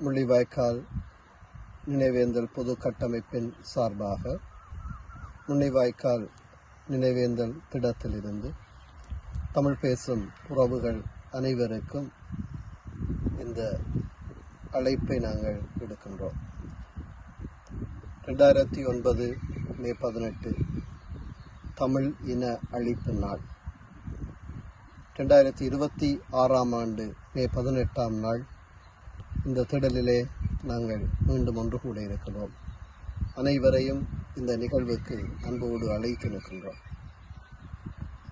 முள்ளிவாய்க்கால் நினைவேந்தல் பொது கட்டமைப்பின் சார்பாக முள்ளிவாய்க்கால் நினைவேந்தல் திடத்திலிருந்து தமிழ் பேசும் உறவுகள் அனைவருக்கும் இந்த அழைப்பை நாங்கள் விடுக்கின்றோம். 2009 மே 18 தமிழ் இன அழிப்பு நாள். 2026 ஆண்டு மே 18 நாள் இந்த திடலிலே நாங்கள் மீண்டும் ஒன்று கூட இருக்கிறோம். அனைவரையும் இந்த நிகழ்வுக்கு அன்போடு அழைத்து நிற்கின்றோம்.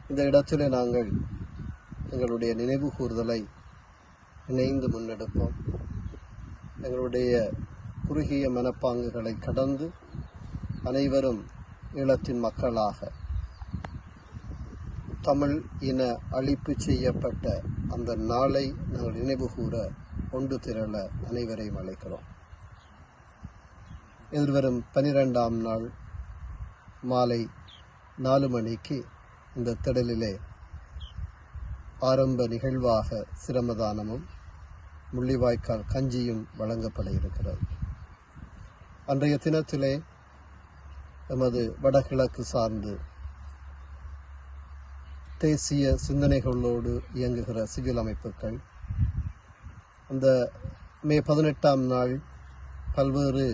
இந்த இடத்திலே நாங்கள் எங்களுடைய நினைவு கூறுதலை இணைந்து முன்னெடுப்போம். எங்களுடைய குறுகிய மனப்பாங்குகளை கடந்து அனைவரும் ஈழத்தின் மக்களாக தமிழ் இன அழிப்பு செய்யப்பட்ட அந்த நாளை நாங்கள் நினைவு கூற ஒன்று திரள அனைவரையும் அழைக்கிறோம். எதிர்வரும் 12ஆம் நாள் மாலை 4 மணிக்கு இந்த திடலிலே ஆரம்ப நிகழ்வாக சிரமதானமும் முள்ளிவாய்க்கால் கஞ்சியும் வழங்கப்பட இருக்கிறது. அன்றைய தினத்திலே எமது வடகிழக்கு சார்ந்து தேசிய சிந்தனைகளோடு இயங்குகிற சிவில் அமைப்புகள் அந்த மே 18 நாள் பல்வேறு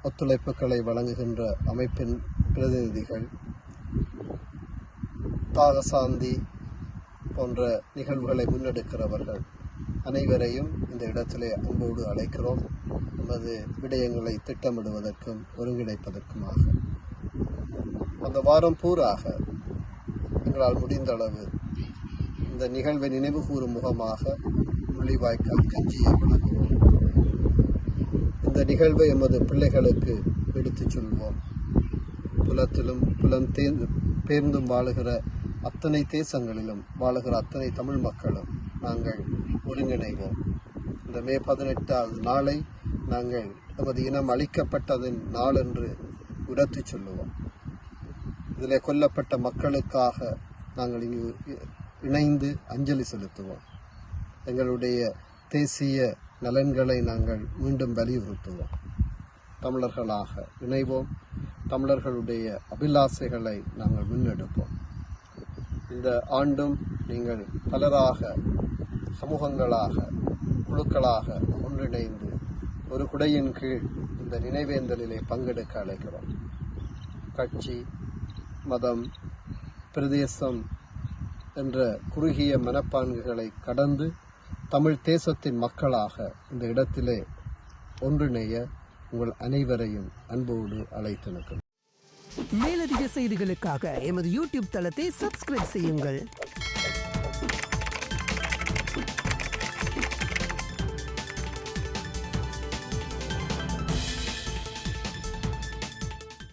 ஒத்துழைப்புகளை வழங்குகின்ற அமைப்பின் பிரதிநிதிகள், தாகசாந்தி போன்ற நிகழ்வுகளை முன்னெடுக்கிறவர்கள் அனைவரையும் இந்த இடத்திலே அன்போடு அழைக்கிறோம். நமது விடயங்களை திட்டமிடுவதற்கும் ஒருங்கிணைப்பதற்குமாக அந்த வாரம் பூராக எங்களால் முடிந்த அளவு இந்த நிகழ்வை நினைவு கூறும் முகமாக முள்ளிவாய்க்கால் கஞ்சியை வழங்குவோம். இந்த நிகழ்வை எமது பிள்ளைகளுக்கு எடுத்துச் சொல்வோம். புலத்திலும் பேர்ந்தும் வாழுகிற அத்தனை தேசங்களிலும் வாழுகிற அத்தனை தமிழ் மக்களும் நாங்கள் ஒருங்கிணைவோம். இந்த மே 18 நாளை நாங்கள் நமது இனம் அழிக்கப்பட்டதின் நாள் என்று உரத்து சொல்லுவோம். இதில் கொல்லப்பட்ட மக்களுக்காக நாங்கள் இங்கு இணைந்து அஞ்சலி செலுத்துவோம். எங்களுடைய தேசிய நலன்களை நாங்கள் மீண்டும் வலியுறுத்துவோம். தமிழர்களாக இணைவோம். தமிழர்களுடைய அபிலாசைகளை நாங்கள் முன்னெடுப்போம். இந்த ஆண்டும் நீங்கள் பலராக, சமூகங்களாக, குழுக்களாக ஒன்றிணைந்து ஒரு குடையின் கீழ் இந்த நினைவேந்தலிலே பங்கெடுக்க அழைக்கிறோம். கட்சி, மதம், பிரதேசம் என்ற குறுகிய மனப்பான்குகளை கடந்து தமிழ் தேசத்தின் மக்களாக இந்த இடத்திலே ஒன்றிணைய உங்கள் அனைவரையும் அன்போடு அழைத்து நிற்கிறோம். மேலதிக செய்திகளுக்காக எமது யூடியூப் தளத்தை சப்ஸ்கிரைப் செய்யுங்கள்.